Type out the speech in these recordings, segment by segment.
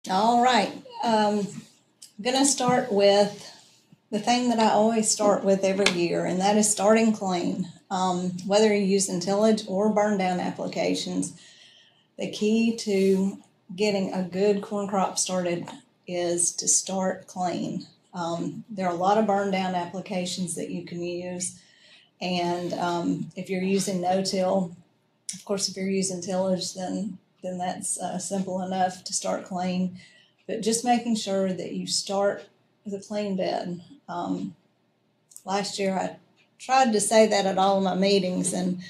All right. I'm going to start with the thing that I always start with every year, and that is starting clean. Whether you're using tillage or burn down applications, the key to getting a good corn crop started is to start clean. There are a lot of burn down applications that you can use, and if you're using no-till, of course, if you're using tillage, then that's simple enough to start clean. But just making sure that you start with a clean bed. Last year I tried to say that at all of my meetings, and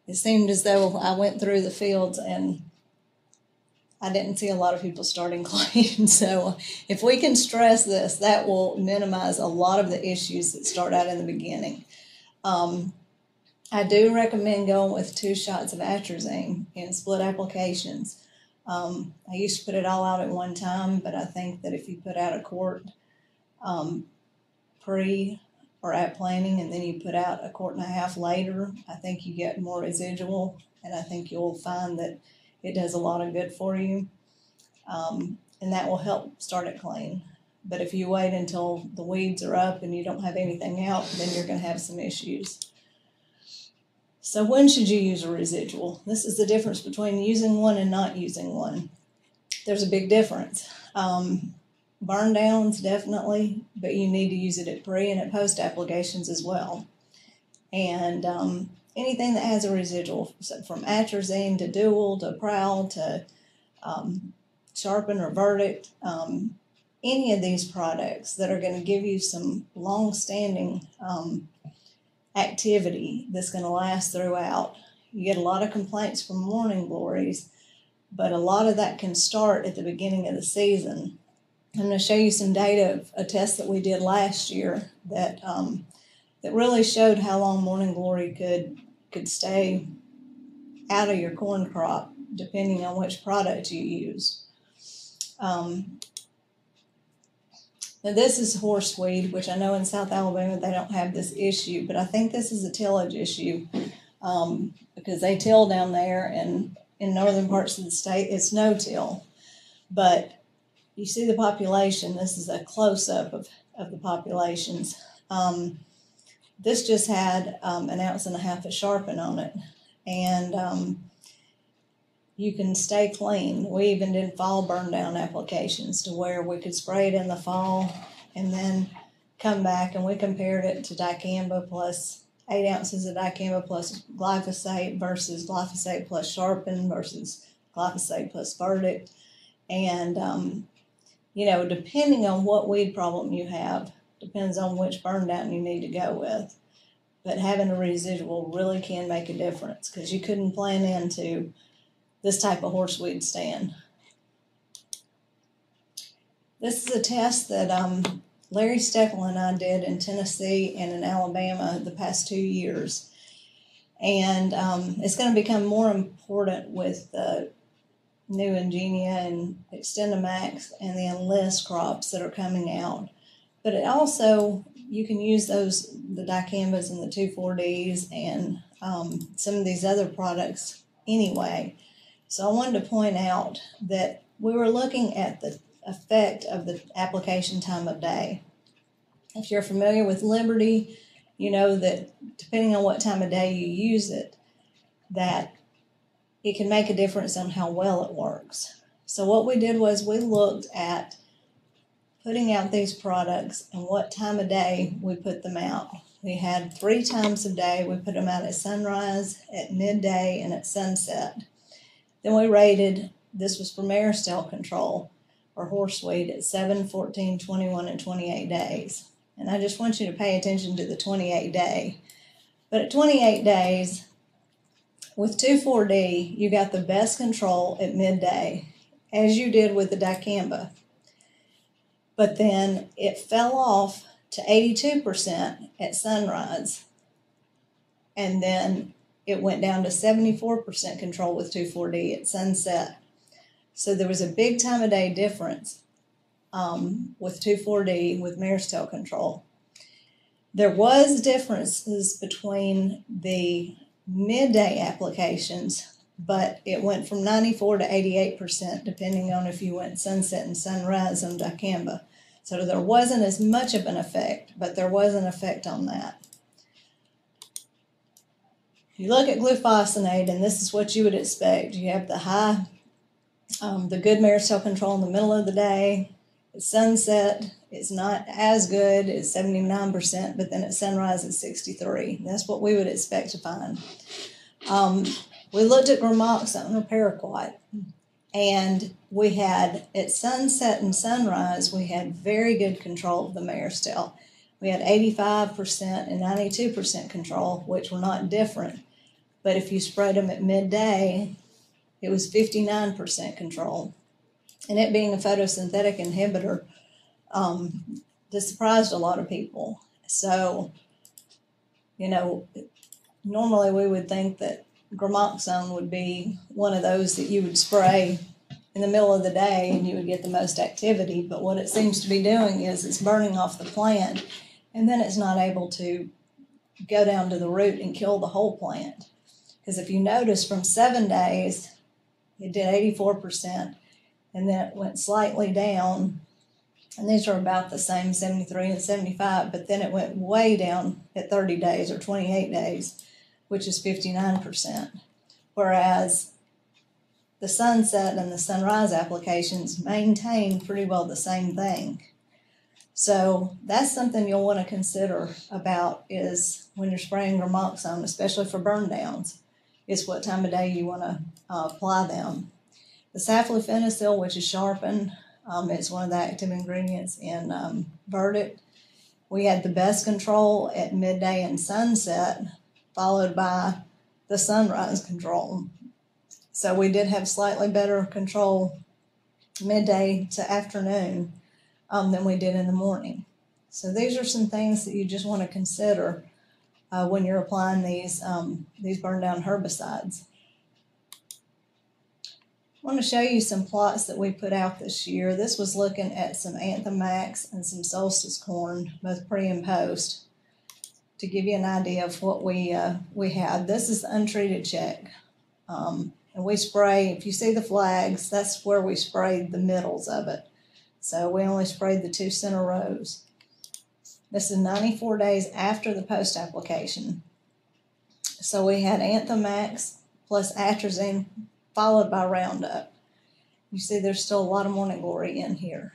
it seemed as though I went through the fields and I didn't see a lot of people starting clean. So if we can stress this, that will minimize a lot of the issues that start out in the beginning. I do recommend going with 2 shots of atrazine in split applications. I used to put it all out at one time, but I think that if you put out a quart pre or at planting, and then you put out a quart and a half later, I think you get more residual, and I think you'll find that it does a lot of good for you, and that will help start it clean. But if you wait until the weeds are up and you don't have anything out, then you're going to have some issues. So when should you use a residual? This is the difference between using one and not using one. There's a big difference. Burn downs, definitely, but you need to use it at pre and at post applications as well. And anything that has a residual, so from atrazine to dual to prowl to sharpen or verdict, any of these products that are going to give you some long-standing activity that's going to last throughout. You get a lot of complaints from morning glories, but a lot of that can start at the beginning of the season. I'm going to show you some data of a test that we did last year that really showed how long morning glory could stay out of your corn crop depending on which product you use. Now this is horseweed, which I know in South Alabama they don't have this issue, but I think this is a tillage issue because they till down there, and in northern parts of the state it's no-till. But you see the population. This is a close-up of the populations. This just had 1.5 ounces of sharpen on it, and you can stay clean. We even did fall burn down applications to where we could spray it in the fall and then come back, and we compared it to dicamba plus 8 ounces of dicamba plus glyphosate versus glyphosate plus sharpen versus glyphosate plus verdict. And depending on what weed problem you have, depends on which burn down you need to go with. But having a residual really can make a difference, because you couldn't plan into this type of horseweed stand. This is a test that Larry Steckel and I did in Tennessee and in Alabama the past 2 years. And it's going to become more important with the new Ingenia and Extendamax and the Enlist crops that are coming out. But it also, you can use those, the dicambas and the 2,4-Ds and some of these other products anyway. So I wanted to point out that we were looking at the effect of the application time of day. If you're familiar with Liberty, you know that depending on what time of day you use it, that it can make a difference on how well it works. So what we did was we looked at putting out these products and what time of day we put them out. We had 3 times a day. We put them out at sunrise, at midday, and at sunset. Then we rated, this was for mare stale control or horseweed, at 7, 14, 21, and 28 days. And I just want you to pay attention to the 28 day. But at 28 days, with 2,4-D, you got the best control at midday, as you did with the dicamba. But then it fell off to 82% at sunrise. And then it went down to 74% control with 2,4-D at sunset. So there was a big time of day difference with 2,4-D with mare's tail control. There was differences between the midday applications but it went from 94 to 88%, depending on if you went sunset and sunrise on dicamba. So there wasn't as much of an effect, but there was an effect on that. You look at glufosinate, and this is what you would expect. You have the high, the good mare cell control in the middle of the day. At sunset, it's not as good, it's 79%, but then at sunrise, it's 63%. That's what we would expect to find. We looked at gramoxone or paraquat, and we had, at sunset and sunrise, we had very good control of the mare cell. We had 85% and 92% control, which were not different. But if you spread them at midday, it was 59% control. And it being a photosynthetic inhibitor, this surprised a lot of people. So, you know, normally we would think that gramoxone would be one of those that you would spray in the middle of the day and you would get the most activity. But what it seems to be doing is it's burning off the plant, and then it's not able to go down to the root and kill the whole plant. Because if you notice, from 7 days, it did 84%, and then it went slightly down, and these are about the same, 73 and 75, but then it went way down at 30 days or 28 days, which is 59%. Whereas the sunset and the sunrise applications maintain pretty well the same thing. So that's something you'll want to consider about, is when you're spraying gramoxone, especially for burn downs, is what time of day you want to apply them. The saflufenicil, which is sharpened, is one of the active ingredients in Verdict. We had the best control at midday and sunset, followed by the sunrise control. So we did have slightly better control midday to afternoon than we did in the morning. So these are some things that you just want to consider when you're applying these burn down herbicides. I want to show you some plots that we put out this year. This was looking at some Anthem Max and some Solstice corn, both pre and post, to give you an idea of what we had. This is the untreated check. And we spray, if you see the flags, that's where we sprayed the middles of it. So we only sprayed the 2 center rows. This is 94 days after the post application. So we had Anthem Max plus atrazine followed by Roundup. You see there's still a lot of Morning Glory in here.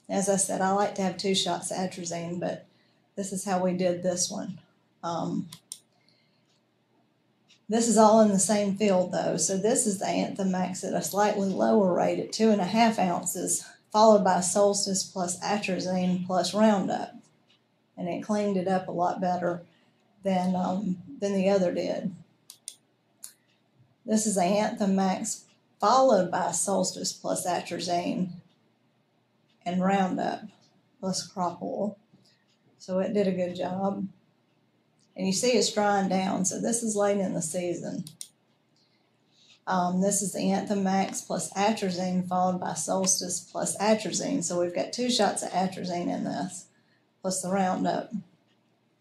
As I said, I like to have 2 shots of atrazine, but this is how we did this one. This is all in the same field though. So this is the Anthem Max at a slightly lower rate at 2.5 ounces, followed by Solstice plus atrazine plus Roundup. And it cleaned it up a lot better than the other did. This is the Anthem Max followed by Solstice plus atrazine and Roundup plus crop oil. So it did a good job. And you see it's drying down, so this is late in the season. This is the Anthem Max plus atrazine followed by Solstice plus atrazine. So we've got 2 shots of atrazine in this, plus the Roundup.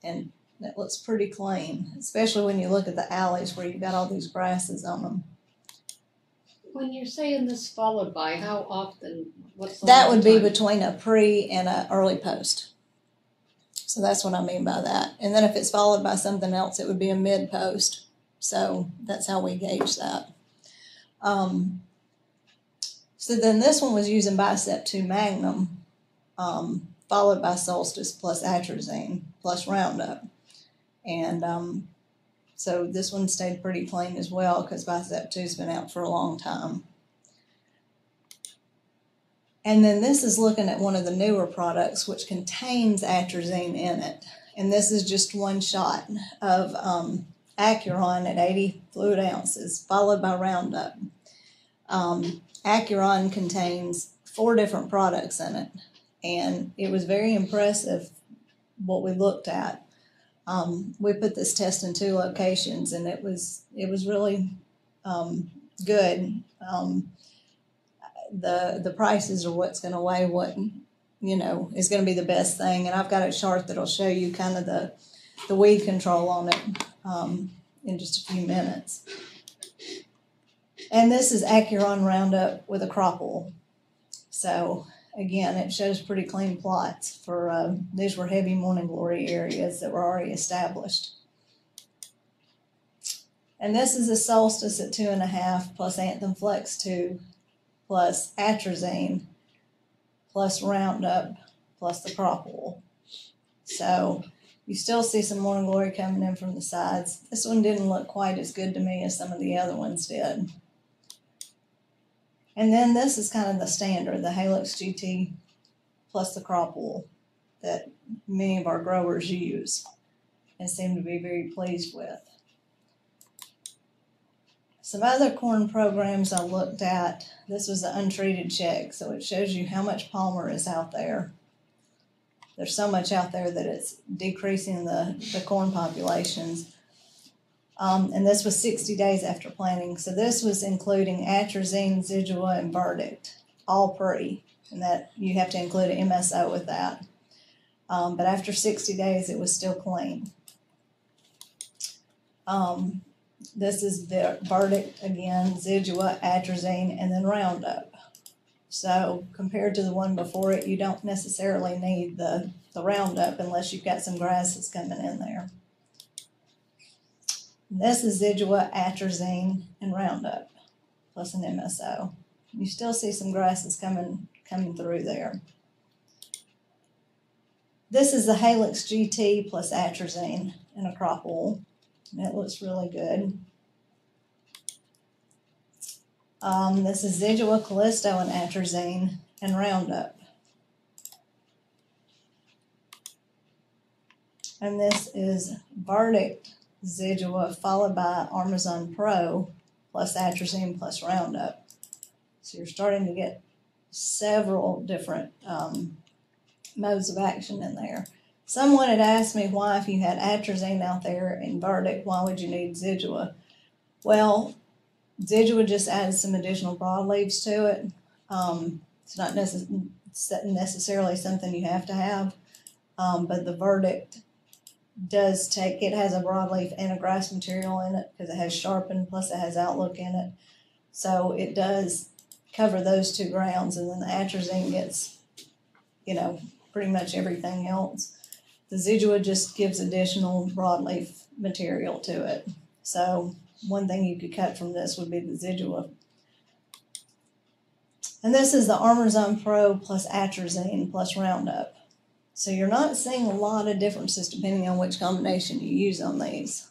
And that looks pretty clean, especially when you look at the alleys where you've got all these grasses on them. When you're saying this followed by, how often? What's the that would be time? Between a pre and an early post. So that's what I mean by that. And then if it's followed by something else, it would be a mid post. So that's how we gauge that. So then this one was using Bicep 2 Magnum, followed by Solstice plus atrazine plus Roundup. And so this one stayed pretty clean as well because Bicep 2's been out for a long time. And then this is looking at one of the newer products which contains atrazine in it. And this is just 1 shot of Acuron at 80 fluid ounces, followed by Roundup. Acuron contains 4 different products in it. And it was very impressive what we looked at. We put this test in 2 locations, and it was really good. The prices are what's going to weigh what, is going to be the best thing. And I've got a chart that'll show you kind of the weed control on it in just a few minutes. And this is Acuron Roundup with a crop oil. So again, it shows pretty clean plots for, these were heavy morning glory areas that were already established. And this is a solstice at 2.5 plus Anthem Flex 2 plus atrazine plus Roundup plus the crop oil. So you still see some morning glory coming in from the sides. This one didn't look quite as good to me as some of the other ones did. And then this is kind of the standard, the Halix GT plus the crop oil that many of our growers use and seem to be very pleased with. Some other corn programs I looked at, this was the untreated check, so it shows you how much palmer is out there. There's so much out there that it's decreasing the corn populations. And this was 60 days after planting. So this was including atrazine, zidua, and verdict, all pre. And that you have to include an MSO with that. But after 60 days, it was still clean. This is the verdict again, zidua, atrazine, and then Roundup. So compared to the one before it, you don't necessarily need the Roundup unless you've got some grasses coming in there. This is zidua, atrazine, and Roundup, plus an MSO. You still see some grasses coming through there. This is the Halix GT plus atrazine and a crop oil. And it looks really good. This is zidua, callisto, and atrazine and Roundup. And this is verdict zidua followed by Armazon Pro plus atrazine plus Roundup. So you're starting to get several different modes of action in there. Someone had asked me why, if you had atrazine out there in verdict, why would you need zidua? Well, zidua just adds some additional broadleaves to it. It's not necessarily something you have to have, but the verdict does take, it has a broadleaf and a grass material in it because it has sharpen, plus it has outlook in it. So it does cover those two grounds, and then the atrazine gets, you know, pretty much everything else. The zidua just gives additional broadleaf material to it. So one thing you could cut from this would be the zidua. And this is the Armazon Pro plus atrazine plus Roundup. So you're not seeing a lot of differences depending on which combination you use on these.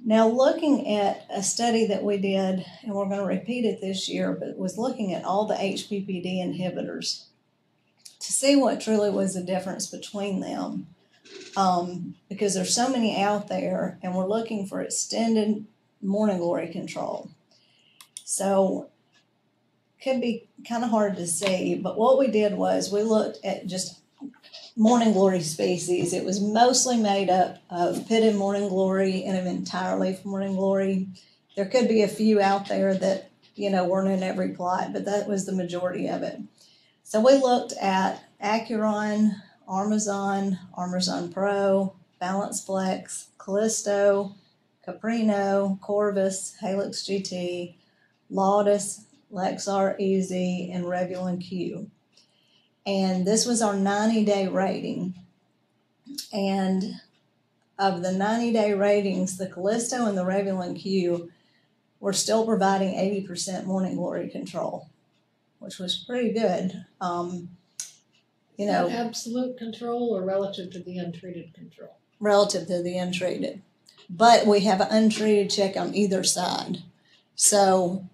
Now looking at a study that we did, and we're going to repeat it this year, but it was looking at all the HPPD inhibitors to see what truly was the difference between them. Because there's so many out there, and we're looking for extended morning glory control. So could be kind of hard to see, but what we did was we looked at just morning glory species. It was mostly made up of pitted morning glory and of entire leaf morning glory. There could be a few out there that, you know, weren't in every plot, but that was the majority of it. So we looked at Acuron, Armazon, Armazon Pro, Balance Flex, Callisto, Caprino, Corvus, Halix GT, Laudis, Lexar Easy, and Revulon Q. And this was our 90-day rating. And of the 90-day ratings, the Callisto and the Revulon Q were still providing 80% morning glory control, which was pretty good. You know, absolute control or relative to the untreated control? Relative to the untreated. But we have an untreated check on either side. So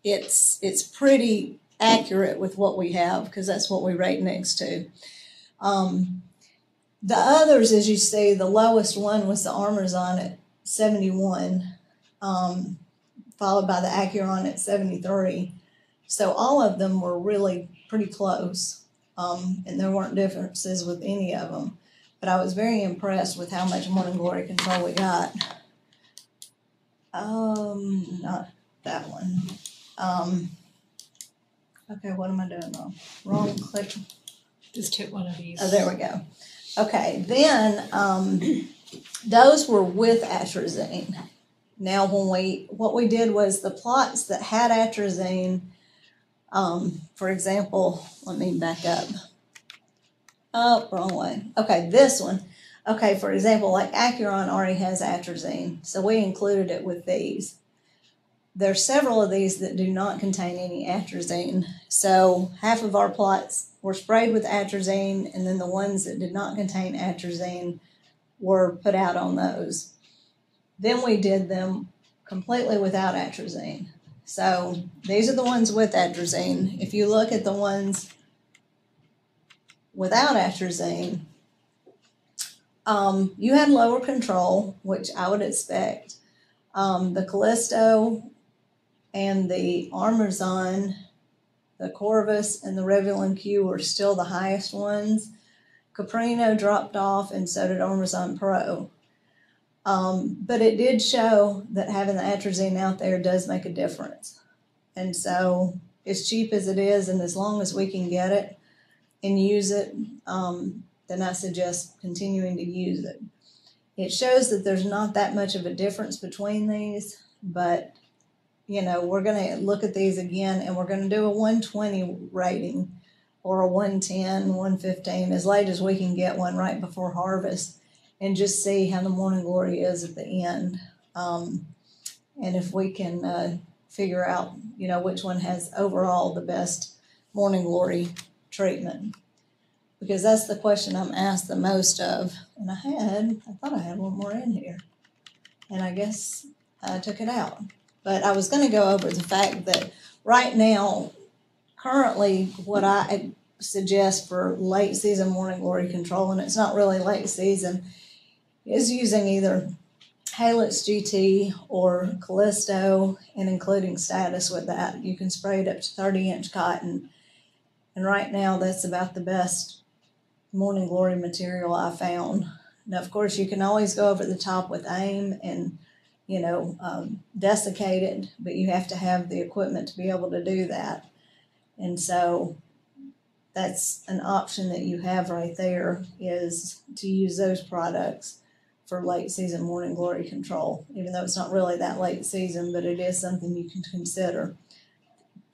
it's pretty accurate with what we have, because that's what we rate next to. The others, as you see, the lowest one was the Armazon at 71, followed by the Acuron at 73. So all of them were really pretty close, and there weren't differences with any of them. But I was very impressed with how much morning glory control we got. Not that one. Okay, what am I doing wrong? Wrong click. Just hit one of these. Oh, there we go. Okay, then those were with atrazine. Now what we did was the plots that had atrazine, for example, let me back up. Oh, wrong way. Okay, this one. Okay, for example, like Acuron already has atrazine, so we included it with these. There's several of these that do not contain any atrazine, so half of our plots were sprayed with atrazine, and then the ones that did not contain atrazine were put out on those. Then we did them completely without atrazine. So these are the ones with atrazine. If you look at the ones without atrazine, you had lower control, which I would expect. The Callisto and the Armazon, the Corvus and the Revlon Q were still the highest ones. Caprino dropped off, and so did Armazon Pro. But it did show that having the atrazine out there does make a difference. And so, as cheap as it is, and as long as we can get it and use it, then I suggest continuing to use it. It shows that there's not that much of a difference between these, but you know, we're going to look at these again, and we're going to do a 120 rating or a 110, 115, as late as we can get one right before harvest, and just see how the morning glory is at the end. And if we can figure out, you know, which one has overall the best morning glory treatment. Because that's the question I'm asked the most of. And I thought I had one more in here. And I guess I took it out. But I was going to go over the fact that right now, currently, what I suggest for late season morning glory control, and it's not really late season, is using either Halix GT or Callisto and including status with that. You can spray it up to 30-inch cotton. And right now, that's about the best morning glory material I found. Now, of course, you can always go over the top with AIM and you know, desiccate it, but you have to have the equipment to be able to do that. And so that's an option that you have right there, is to use those products for late season morning glory control, even though it's not really that late season, but it is something you can consider.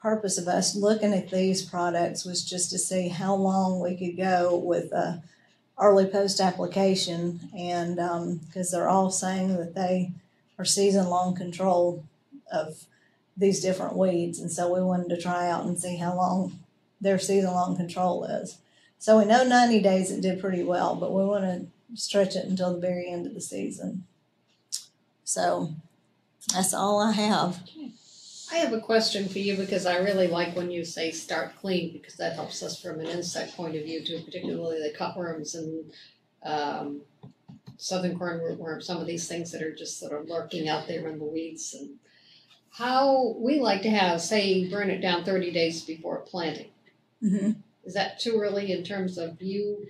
Purpose of us looking at these products was just to see how long we could go with early post application, and because they're all saying that they or season-long control of these different weeds. And so we wanted to try out and see how long their season-long control is. So we know 90 days it did pretty well, but we want to stretch it until the very end of the season. So that's all I have. I have a question for you, because I really like when you say start clean, because that helps us from an insect point of view too, particularly the cutworms and southern corn rootworm, some of these things that are just sort of lurking out there in the weeds. And how we like to have, say, burn it down 30 days before planting. Mm-hmm. Is that too early in terms of you?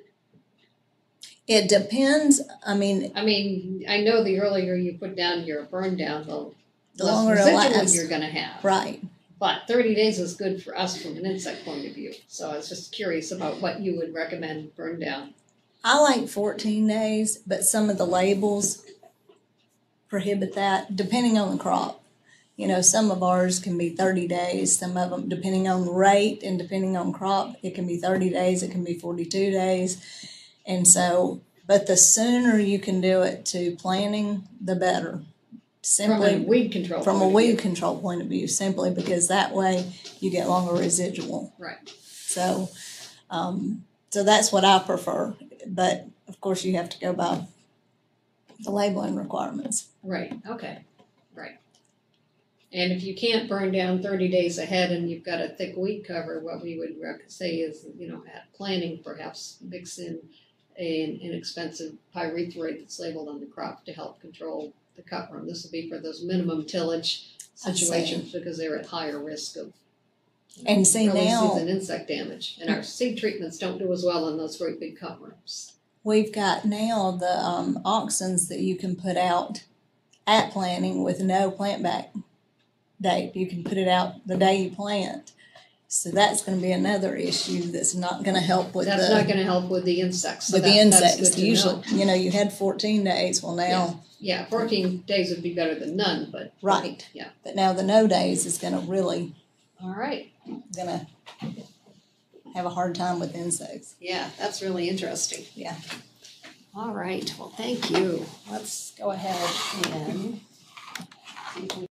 It depends. I mean, I know the earlier you put down your burn down, the less longer it residual lasts. you're going to have. Right. But 30 days is good for us from an insect point of view. So I was just curious about what you would recommend burn down. I like 14 days, but some of the labels prohibit that, depending on the crop. You know, some of ours can be 30 days. Some of them, depending on rate and depending on crop, it can be 30 days, it can be 42 days. And so, but the sooner you can do it to planting, the better. Simply from a weed control point of view, simply because that way you get longer residual. Right. So, so that's what I prefer. But of course, you have to go by the labeling requirements. Right. Okay. Right. And if you can't burn down 30 days ahead and you've got a thick weed cover, what we would say is, you know, at planting, perhaps mix in an inexpensive pyrethroid that's labeled on the crop to help control the cutworm. This will be for those minimum tillage situations because they're at higher risk of and see now season insect damage. And our seed treatments don't do as well on those great big cutworms. We've got now the auxins that you can put out at planting with no plant back date. You can put it out the day you plant. So that's gonna be another issue that's not gonna help with That's not gonna help with the insects, so with the that's insects. good to Usually, know. you had 14 days, well now. Yeah, 14 days would be better than none, but. Right. Yeah. But now the no days is gonna really, All right, gonna have a hard time with insects. yeah, that's really interesting. Yeah. All right, well, thank you. Let's go ahead and see if we